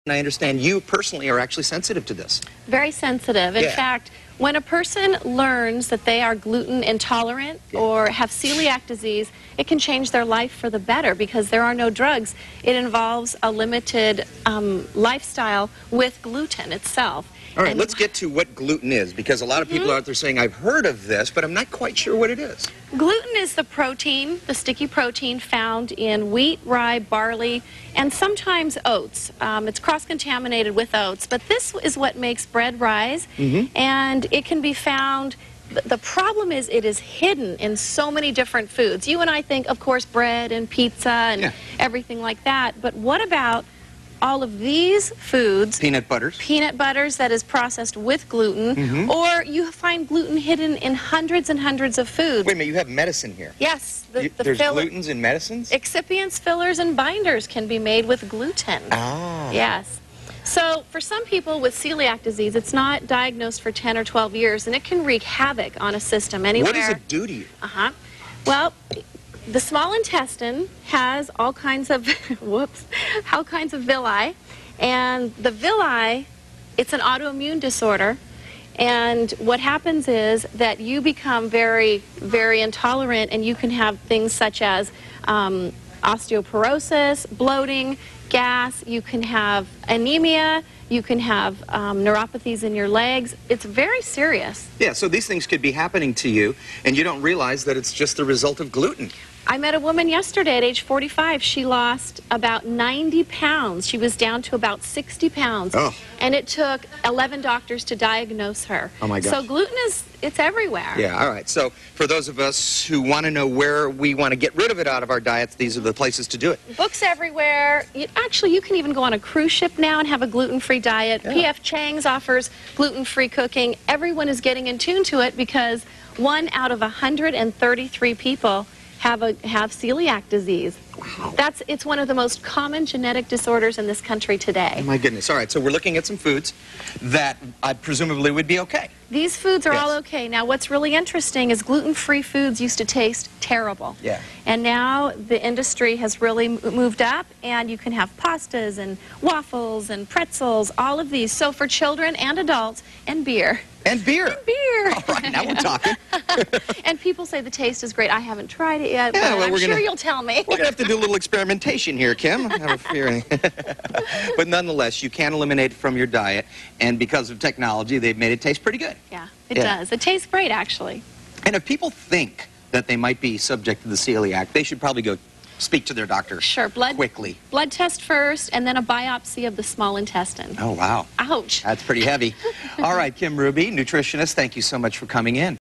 And I understand you personally are actually sensitive to this. Very sensitive. In Yeah. fact, when a person learns that they are gluten intolerant or have celiac disease, it can change their life for the better because there are no drugs. It involves a limited lifestyle with gluten itself. All right, let's get to what gluten is, because a lot of people out there saying, I've heard of this, but I'm not quite sure what it is. Gluten is the protein, the sticky protein found in wheat, rye, barley, and sometimes oats. It's cross-contaminated with oats, but this is what makes bread rise, and it can be found. The problem is it is hidden in so many different foods. You and I think, of course, bread and pizza and everything like that, but what about all of these foods? Peanut butters. Peanut butters that is processed with gluten, or you find gluten hidden in hundreds and hundreds of foods. Wait a minute, you have medicine here. Yes. There's glutens in medicines? Excipients, fillers, and binders can be made with gluten. Ah. Yes. So for some people with celiac disease, it's not diagnosed for 10 or 12 years, and it can wreak havoc on a system anywhere. What does it do to you? Well, the small intestine has all kinds of, all kinds of villi, and the villi, it's an autoimmune disorder, and what happens is that you become very, very intolerant, and you can have things such as osteoporosis, bloating, gas, you can have anemia, you can have neuropathies in your legs. It's very serious. Yeah, so these things could be happening to you, and you don't realize that it's just the result of gluten. I met a woman yesterday at age 45. She lost about 90 pounds. She was down to about 60 pounds. Oh. And it took 11 doctors to diagnose her. Oh, my gosh. So gluten it's everywhere. Yeah, all right. So for those of us who want to know where we want to get rid of it out of our diets, these are the places to do it. Books everywhere. Actually, you can even go on a cruise ship now and have a gluten-free diet. Yeah. P.F. Chang's offers gluten-free cooking. Everyone is getting in tune to it because 1 out of 133 people have celiac disease. Wow. It's one of the most common genetic disorders in this country today. Oh, my goodness. All right, so we're looking at some foods that presumably would be okay. These foods are all okay. Now, what's really interesting is gluten-free foods used to taste terrible. Yeah. And now the industry has really moved up, and you can have pastas and waffles and pretzels, all of these. So for children and adults, and beer. And beer. And beer. All right, now we're talking. And people say the taste is great. I haven't tried it yet, Yeah, but well, I'm sure you'll tell me. We're going to have to do a little experimentation here, Kim. I have a feeling. But nonetheless, you can eliminate it from your diet, and because of technology, they've made it taste pretty good. Yeah, it does. It tastes great, actually. And if people think that they might be subject to the celiac, they should probably go speak to their doctor quickly. Blood test first, and then a biopsy of the small intestine. Oh, wow. Ouch. That's pretty heavy. All right, Kim Ruby, nutritionist, thank you so much for coming in.